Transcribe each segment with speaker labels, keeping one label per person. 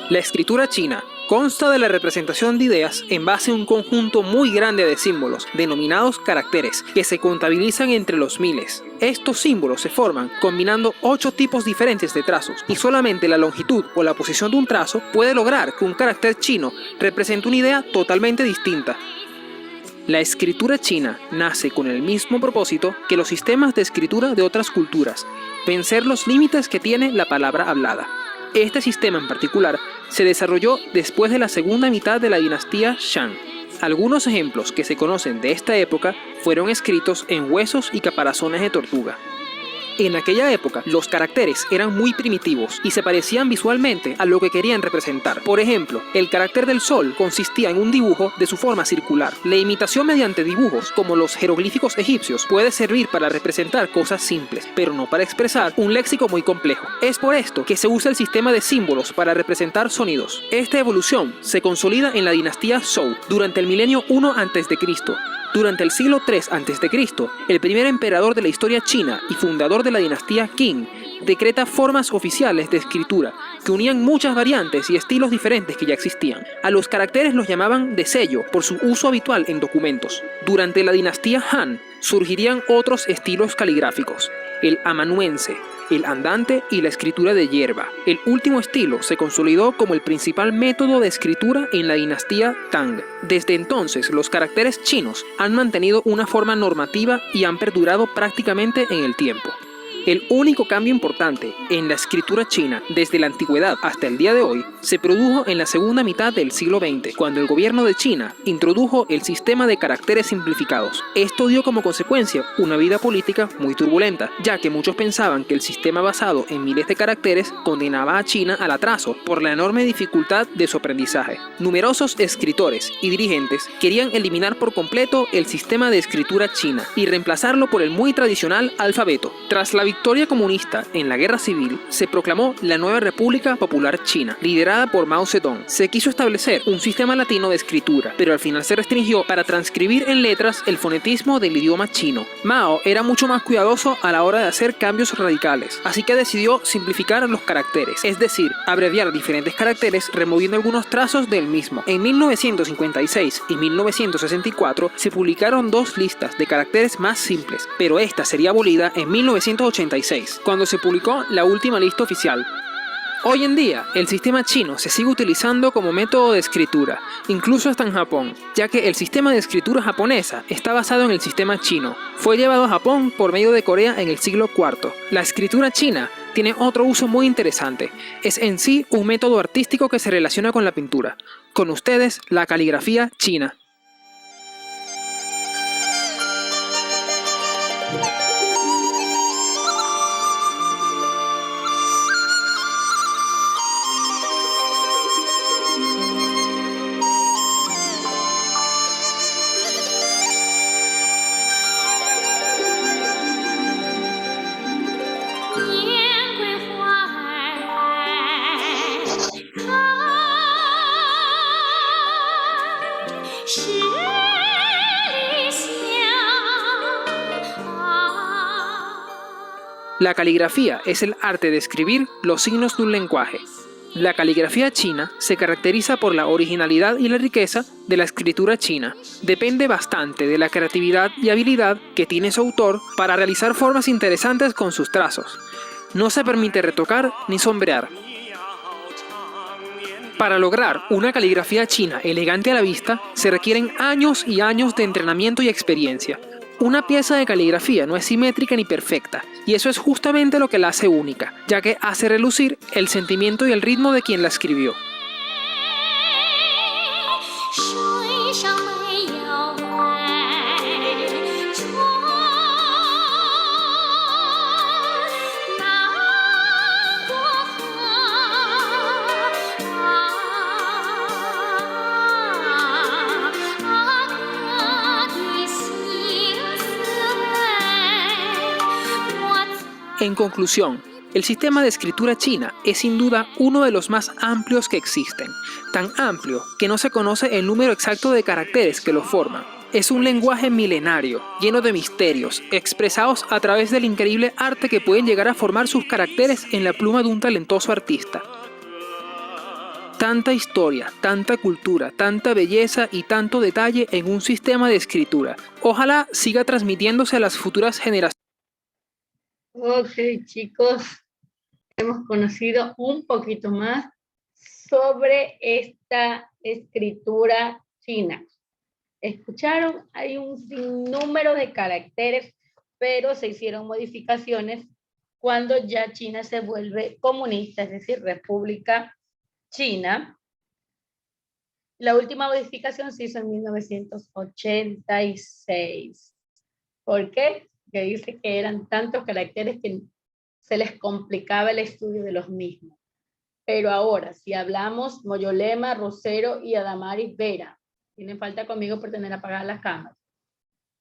Speaker 1: La escritura china consta de la representación de ideas en base a un conjunto muy grande de símbolos, denominados caracteres, que se contabilizan entre los miles. Estos símbolos se forman combinando 8 tipos diferentes de trazos, y solamente la longitud o la posición de un trazo puede lograr que un carácter chino represente una idea totalmente distinta. La escritura china nace con el mismo propósito que los sistemas de escritura de otras culturas: vencer los límites que tiene la palabra hablada. Este sistema en particular se desarrolló después de la segunda mitad de la dinastía Shang. Algunos ejemplos que se conocen de esta época fueron escritos en huesos y caparazones de tortuga. En aquella época, los caracteres eran muy primitivos y se parecían visualmente a lo que querían representar. Por ejemplo, el carácter del sol consistía en un dibujo de su forma circular. La imitación mediante dibujos, como los jeroglíficos egipcios, puede servir para representar cosas simples, pero no para expresar un léxico muy complejo. Es por esto que se usa el sistema de símbolos para representar sonidos. Esta evolución se consolida en la dinastía Zhou durante el milenio 1 a.C. Durante el siglo III a.C., el primer emperador de la historia china y fundador de la dinastía Qing decreta formas oficiales de escritura que unían muchas variantes y estilos diferentes que ya existían. A los caracteres los llamaban de sello por su uso habitual en documentos. Durante la dinastía Han surgirían otros estilos caligráficos: el amanuense, el andante y la escritura de hierba. El último estilo se consolidó como el principal método de escritura en la dinastía Tang. Desde entonces, los caracteres chinos han mantenido una forma normativa y han perdurado prácticamente en el tiempo. El único cambio importante en la escritura china desde la antigüedad hasta el día de hoy se produjo en la segunda mitad del siglo XX, cuando el gobierno de China introdujo el sistema de caracteres simplificados. Esto dio como consecuencia una vida política muy turbulenta, ya que muchos pensaban que el sistema basado en miles de caracteres condenaba a China al atraso por la enorme dificultad de su aprendizaje. Numerosos escritores y dirigentes querían eliminar por completo el sistema de escritura china y reemplazarlo por el muy tradicional alfabeto. Tras la victoria comunista en la Guerra Civil, se proclamó la nueva República Popular China, liderada por Mao Zedong. Se quiso establecer un sistema latino de escritura, pero al final se restringió para transcribir en letras el fonetismo del idioma chino. Mao era mucho más cuidadoso a la hora de hacer cambios radicales, así que decidió simplificar los caracteres, es decir, abreviar diferentes caracteres removiendo algunos trazos del mismo. En 1956 y 1964 se publicaron 2 listas de caracteres más simples, pero esta sería abolida en 1986, cuando se publicó la última lista oficial. Hoy en día, el sistema chino se sigue utilizando como método de escritura, incluso hasta en Japón, ya que el sistema de escritura japonesa está basado en el sistema chino. Fue llevado a Japón por medio de Corea en el siglo IV. La escritura china tiene otro uso muy interesante. Es en sí un método artístico que se relaciona con la pintura. Con ustedes, la caligrafía china. La caligrafía es el arte de escribir los signos de un lenguaje. La caligrafía china se caracteriza por la originalidad y la riqueza de la escritura china. Depende bastante de la creatividad y habilidad que tiene su autor para realizar formas interesantes con sus trazos. No se permite retocar ni sombrear. Para lograr una caligrafía china elegante a la vista, se requieren años y años de entrenamiento y experiencia. Una pieza de caligrafía no es simétrica ni perfecta, y eso es justamente lo que la hace única, ya que hace relucir el sentimiento y el ritmo de quien la escribió. En conclusión, el sistema de escritura china es sin duda uno de los más amplios que existen, tan amplio que no se conoce el número exacto de caracteres que lo forman. Es un lenguaje milenario, lleno de misterios, expresados a través del increíble arte que pueden llegar a formar sus caracteres en la pluma de un talentoso artista. Tanta historia, tanta cultura, tanta belleza y tanto detalle en un sistema de escritura. Ojalá siga transmitiéndose a las futuras generaciones.
Speaker 2: Ok, chicos, hemos conocido un poquito más sobre esta escritura china. ¿Escucharon? Hay un sinnúmero de caracteres, pero se hicieron modificaciones cuando ya China se vuelve comunista, es decir, República China. La última modificación se hizo en 1986. ¿Por qué? Que dice que eran tantos caracteres que se les complicaba el estudio de los mismos. Pero ahora, si hablamos Moyolema, Rosero y Adamaris Vera, tienen falta conmigo por tener apagadas las cámaras,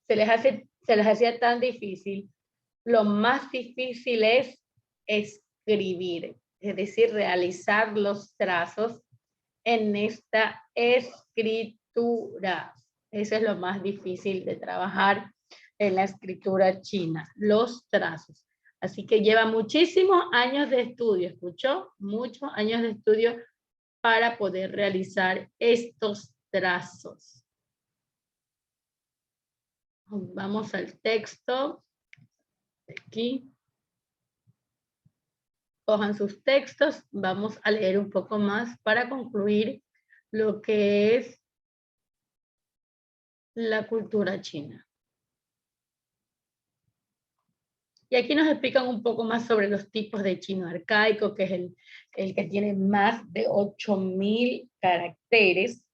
Speaker 2: se les hacía tan difícil. Lo más difícil es escribir, es decir, realizar los trazos en esta escritura. Eso es lo más difícil de trabajar en la escritura china, los trazos. Así que lleva muchísimos años de estudio, ¿escuchó? Muchos años de estudio para poder realizar estos trazos. Vamos al texto. Aquí. Cojan sus textos. Vamos a leer un poco más para concluir lo que es la cultura china. Y aquí nos explican un poco más sobre los tipos de chino arcaico, que es el que tiene más de 8.000 caracteres.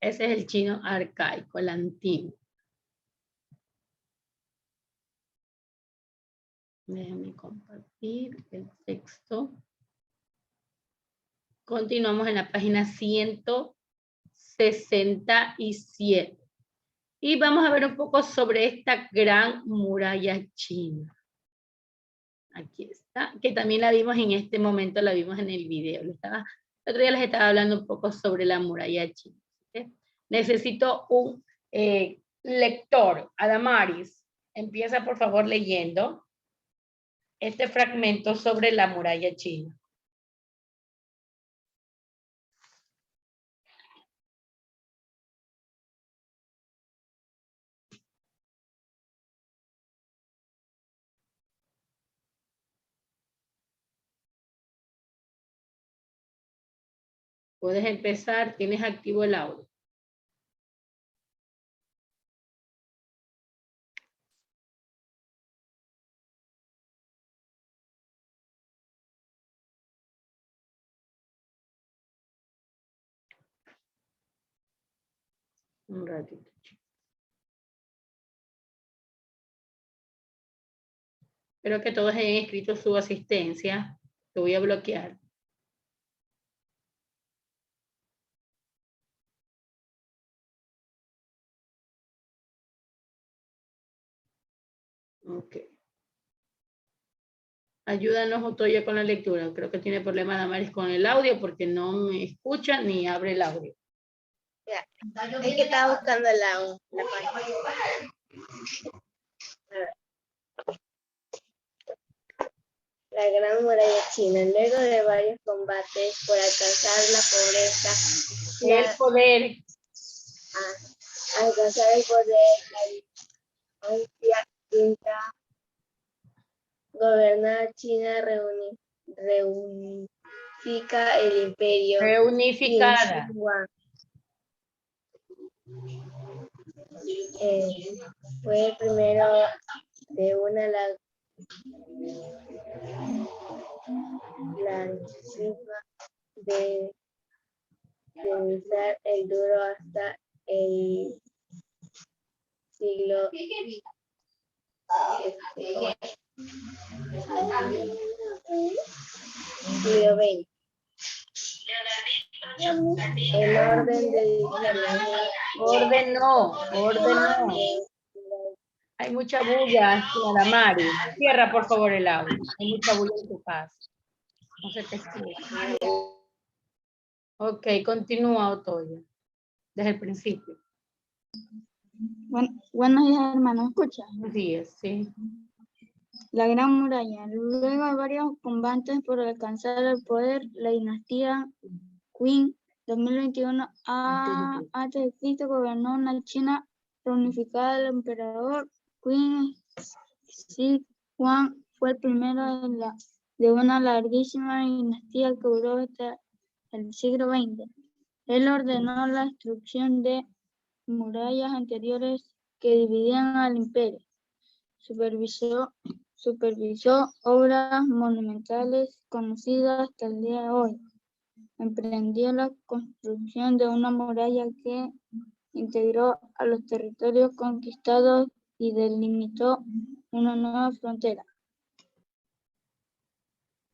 Speaker 2: Ese es el chino arcaico, el antiguo. Déjenme compartir el texto. Continuamos en la página 167. Y vamos a ver un poco sobre esta gran muralla china. Aquí está, que también la vimos en este momento, la vimos en el video. El otro día les estaba hablando un poco sobre la muralla china. ¿Sí? Necesito un lector. Adamaris, empieza por favor leyendo este fragmento sobre la muralla china. Puedes empezar, tienes activo el audio. Un ratito. Espero que todos hayan escrito su asistencia. Te voy a bloquear. Ok. Ayúdanos, Otoya, con la lectura. Creo que tiene problemas Damaris con el audio porque no me escucha ni abre el audio.
Speaker 3: Ya. Es que estaba buscando la página. La Gran Muralla China, luego de varios combates por alcanzar la pobreza, alcanzar el poder, la dinastía Quinta gobernar China reunifica el imperio.
Speaker 2: Reunificada.
Speaker 3: Fue el primero de una la de usar el duro hasta el siglo XX. El orden de
Speaker 2: Orden no. Hay mucha bulla, señora Mari. Cierra por favor el audio. Hay mucha bulla en tu casa. No se te escucha. Ok, continúa, Otoya. Desde el principio.
Speaker 4: Buenos días, hermano. ¿Me escucha?
Speaker 2: Buenos días, sí.
Speaker 4: La Gran Muralla. Luego de varios combates por alcanzar el poder, la dinastía Qing 2021 a.C. gobernó una China reunificada. El emperador Qin Shi Huang fue el primero de una larguísima dinastía que duró hasta el siglo XX. Él ordenó la destrucción de murallas anteriores que dividían al imperio. Supervisó obras monumentales conocidas hasta el día de hoy. Emprendió la construcción de una muralla que integró a los territorios conquistados y delimitó una nueva frontera.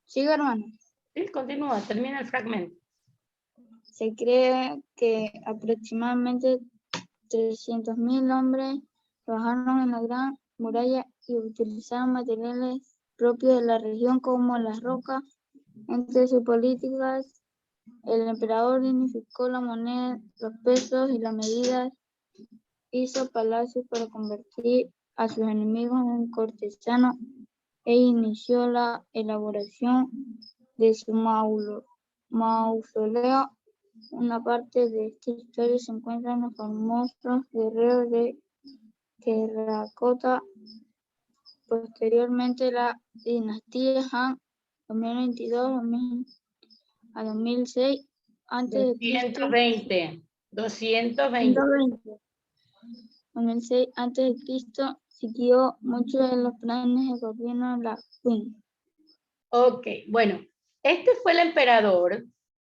Speaker 4: ¿Sigue, hermano?
Speaker 2: Sí, continúa, termina el fragmento.
Speaker 4: Se cree que aproximadamente 300.000 hombres trabajaron en la Gran Muralla y utilizaron materiales propios de la región como las rocas. Entre sus políticas, el emperador unificó la moneda, los pesos y las medidas, hizo palacios para convertir a sus enemigos en cortesanos e inició la elaboración de su mausoleo. Una parte de esta historia se encuentra en los famosos guerreros de terracota. Posteriormente, la dinastía Han 2022 a 2006 antes de Cristo.
Speaker 2: 220.
Speaker 4: 2006 antes de Cristo siguió muchos de los planes de gobierno de la Qing.
Speaker 2: Ok, bueno, este fue el emperador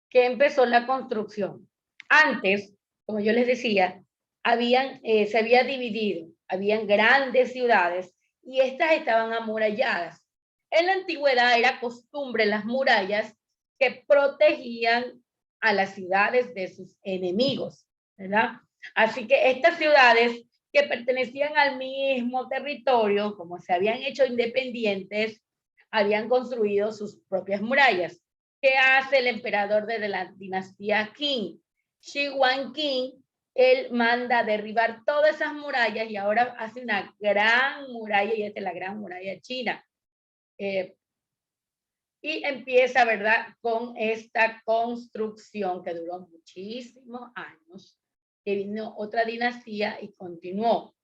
Speaker 2: que empezó la construcción. Antes, como yo les decía, se había dividido, habían grandes ciudades y estas estaban amuralladas. En la antigüedad era costumbre las murallas que protegían a las ciudades de sus enemigos, ¿verdad? Así que estas ciudades que pertenecían al mismo territorio, como se habían hecho independientes, habían construido sus propias murallas. ¿Qué hace el emperador de la dinastía Qing? Shi Huangqing, él manda derribar todas esas murallas y ahora hace una gran muralla, y esta es la Gran Muralla China. Y empieza, ¿verdad?, con esta construcción que duró muchísimos años, que vino otra dinastía y continuó.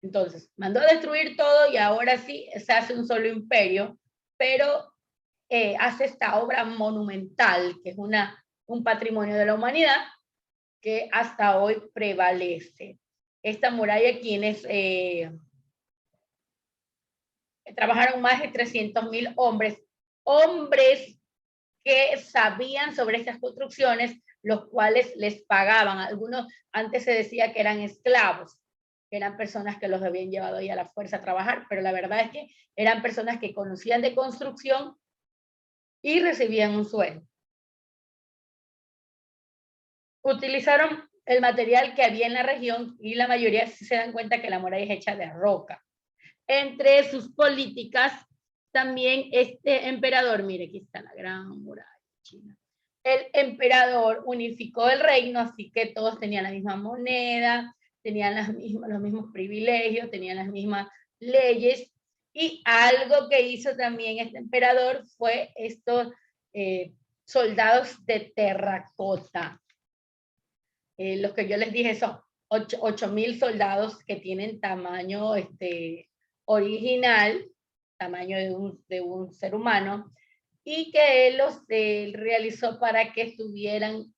Speaker 2: Entonces, mandó a destruir todo y ahora sí se hace un solo imperio, pero hace esta obra monumental, que es un patrimonio de la humanidad, que hasta hoy prevalece. Esta muralla, quienes trabajaron más de 300.000 hombres que sabían sobre estas construcciones, los cuales les pagaban. Algunos antes se decía que eran esclavos, que eran personas que los habían llevado ahí a la fuerza a trabajar, pero la verdad es que eran personas que conocían de construcción y recibían un sueldo. Utilizaron el material que había en la región y la mayoría se dan cuenta que la muralla es hecha de roca. Entre sus políticas, también este emperador, mire, aquí está la Gran Muralla China. El emperador unificó el reino, así que todos tenían la misma moneda, tenían los mismos privilegios, tenían las mismas leyes. Y algo que hizo también este emperador fue estos soldados de terracota. Los que yo les dije son 8.000 soldados que tienen tamaño original, tamaño de un ser humano, y que él los realizó para que estuvieran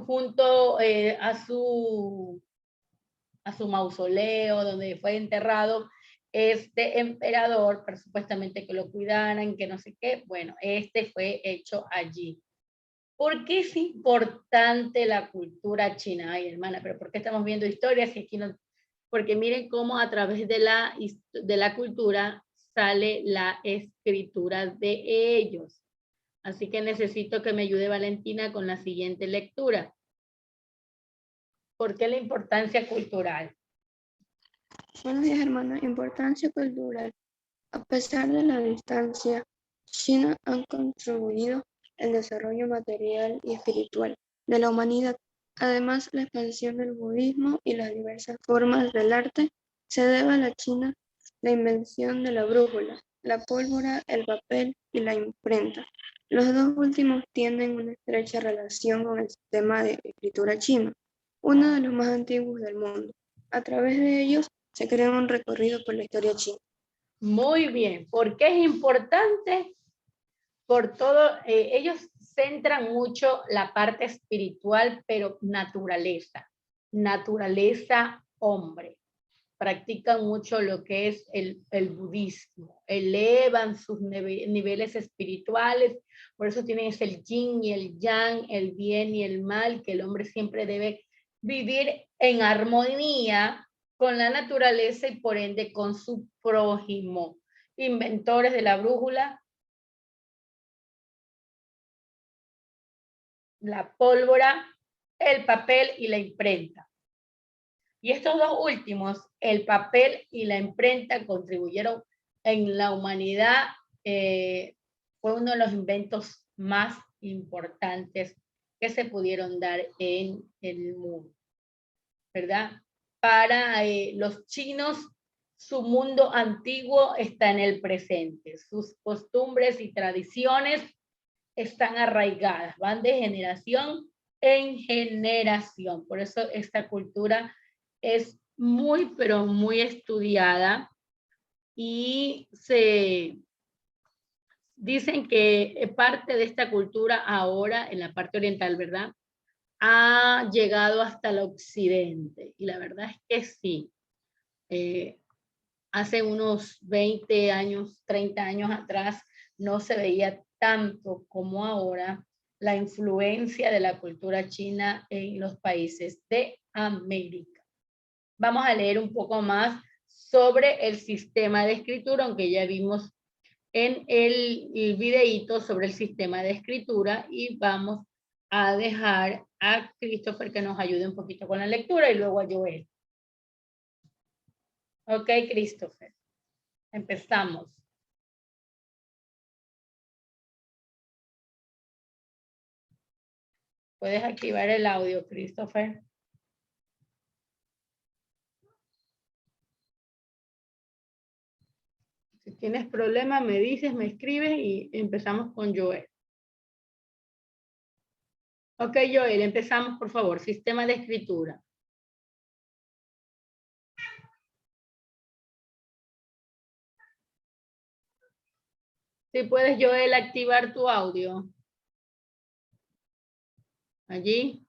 Speaker 2: junto a su mausoleo, donde fue enterrado este emperador, pero supuestamente que lo cuidaran, que no sé qué. Bueno, este fue hecho allí. ¿Por qué es importante la cultura china? Ay, hermana, pero ¿por qué estamos viendo historias y aquí no? Porque miren cómo a través de la cultura sale la escritura de ellos. Así que necesito que me ayude Valentina con la siguiente lectura. ¿Por qué la importancia cultural?
Speaker 5: Buenos días, hermana. Importancia cultural. A pesar de la distancia, China ha contribuido al desarrollo material y espiritual de la humanidad. Además, la expansión del budismo y las diversas formas del arte se debe a la China la invención de la brújula, la pólvora, el papel y la imprenta. Los dos últimos tienen una estrecha relación con el sistema de escritura chino, uno de los más antiguos del mundo. A través de ellos se crea un recorrido por la historia china.
Speaker 2: Muy bien. ¿Por qué es importante? Por todo, ellos centran mucho la parte espiritual, pero naturaleza hombre. Practican mucho lo que es el budismo, elevan sus niveles espirituales, por eso tienen el yin y el yang, el bien y el mal, que el hombre siempre debe vivir en armonía con la naturaleza y por ende con su prójimo. Inventores de la brújula, la pólvora, el papel y la imprenta. Y estos dos últimos, el papel y la imprenta, contribuyeron en la humanidad. Fue uno de los inventos más importantes que se pudieron dar en el mundo, ¿verdad? Para los chinos, su mundo antiguo está en el presente. Sus costumbres y tradiciones están arraigadas, van de generación en generación. Por eso esta cultura es muy, pero muy estudiada y se dicen que parte de esta cultura ahora, en la parte oriental, ¿verdad?, ha llegado hasta el occidente. Y la verdad es que sí. Hace unos 20 años, 30 años atrás, no se veía tanto como ahora la influencia de la cultura china en los países de América. Vamos a leer un poco más sobre el sistema de escritura, aunque ya vimos en el videíto sobre el sistema de escritura, y vamos a dejar a Christopher que nos ayude un poquito con la lectura y luego a Joel. Ok, Christopher. Empezamos. Puedes activar el audio, Christopher. Si tienes problema, me dices, me escribes y empezamos con Joel. Ok, Joel, empezamos, por favor. Sistema de escritura. Si puedes, Joel, activar tu audio. Allí.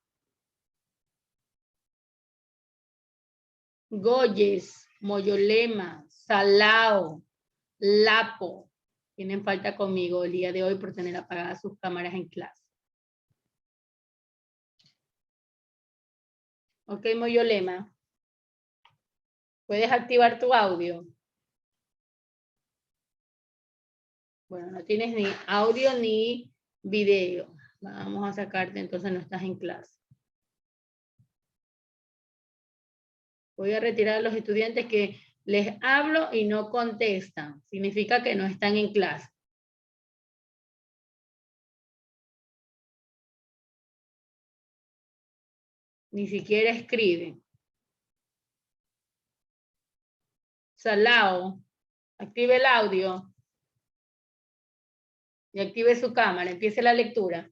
Speaker 2: Goyes, Moyolema, Salao, Lapo. Tienen falta conmigo el día de hoy por tener apagadas sus cámaras en clase. Ok, Moyolema. ¿Puedes activar tu audio? Bueno, no tienes ni audio ni video. Vamos a sacarte, entonces no estás en clase. Voy a retirar a los estudiantes que les hablo y no contestan. Significa que no están en clase. Ni siquiera escriben. Salao, active el audio. Y active su cámara. Empiece la lectura.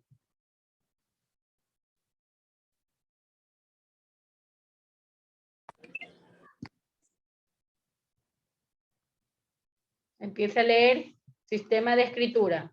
Speaker 2: Empiece a leer sistema de escritura.